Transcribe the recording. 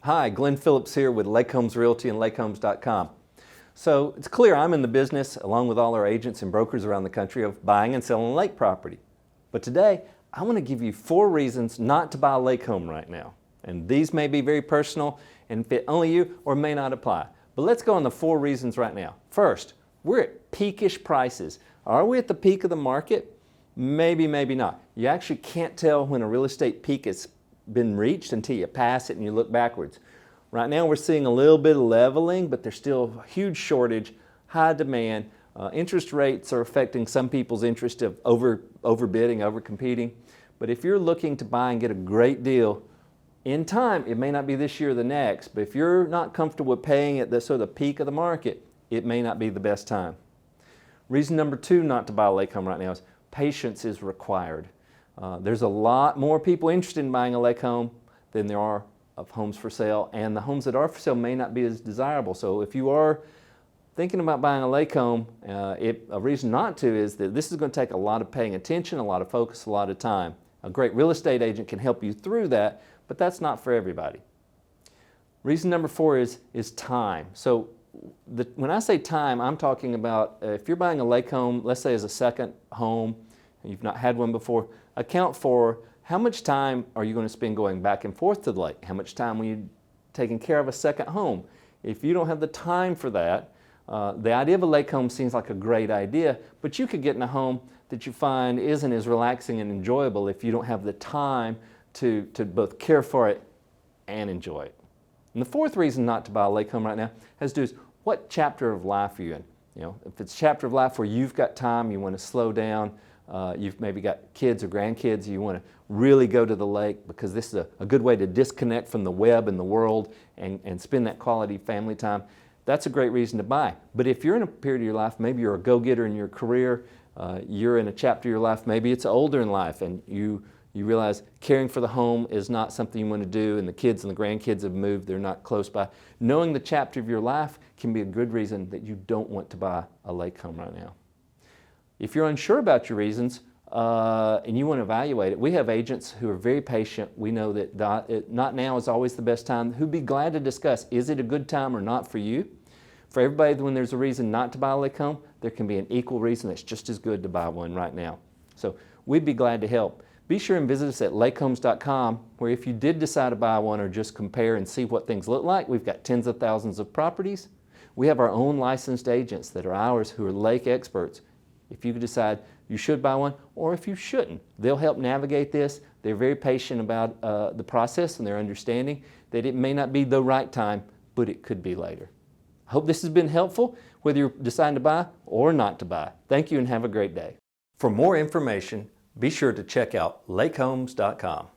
Hi, Glenn Phillips here with Lake Homes Realty and lakehomes.com. So it's clear I'm in the business, along with all our agents and brokers around the country, of buying and selling lake property. But today, I want to give you 4 reasons not to buy a lake home right now. And these may be very personal and fit only you or may not apply. But let's go on the 4 reasons right now. First, we're at peakish prices. Are we at the peak of the market? Maybe, maybe not. You actually can't tell when a real estate peak has been reached until you pass it and you look backwards. Right now we're seeing a little bit of leveling, but there's still a huge shortage, high demand. Interest rates are affecting some people's interest of overbidding, overcompeting. But if you're looking to buy and get a great deal in time, it may not be this year or the next, but if you're not comfortable with paying at the sort of the peak of the market, it may not be the best time. Reason number 2 not to buy a lake home right now is patience is required. There's a lot more people interested in buying a lake home than there are of homes for sale, and the homes that are for sale may not be as desirable. So if you are thinking about buying a lake home, a reason not to is that this is going to take a lot of paying attention, a lot of focus, a lot of time. A great real estate agent can help you through that, but that's not for everybody. Reason number 4 is time. So when I say time, I'm talking about if you're buying a lake home, let's say as a second home, and you've not had one before, account for how much time are you going to spend going back and forth to the lake? How much time are you taking care of a second home? If you don't have the time for that, the idea of a lake home seems like a great idea, but you could get in a home that you find isn't as relaxing and enjoyable if you don't have the time to both care for it and enjoy it. And the 4th reason not to buy a lake home right now has to do with what chapter of life are you in? You know, if it's a chapter of life where you've got time, you want to slow down, you've maybe got kids or grandkids, you want to really go to the lake because this is a good way to disconnect from the web and the world and spend that quality family time, that's a great reason to buy. But if you're in a period of your life, maybe you're a go-getter in your career, you're in a chapter of your life, maybe it's older in life, and you realize caring for the home is not something you want to do, and the kids and the grandkids have moved, they're not close by. Knowing the chapter of your life can be a good reason that you don't want to buy a lake home right now. If you're unsure about your reasons and you want to evaluate it, we have agents who are very patient. We know that not now is always the best time, who'd be glad to discuss, is it a good time or not for you? For everybody, when there's a reason not to buy a lake home, there can be an equal reason that's just as good to buy one right now. So we'd be glad to help. Be sure and visit us at lakehomes.com, where if you did decide to buy one or just compare and see what things look like, we've got tens of thousands of properties. We have our own licensed agents that are ours who are lake experts. If you decide you should buy one or if you shouldn't, they'll help navigate this. They're very patient about the process, and they're understanding that it may not be the right time, but it could be later. I hope this has been helpful, whether you're deciding to buy or not to buy. Thank you and have a great day. For more information, be sure to check out lakehomes.com.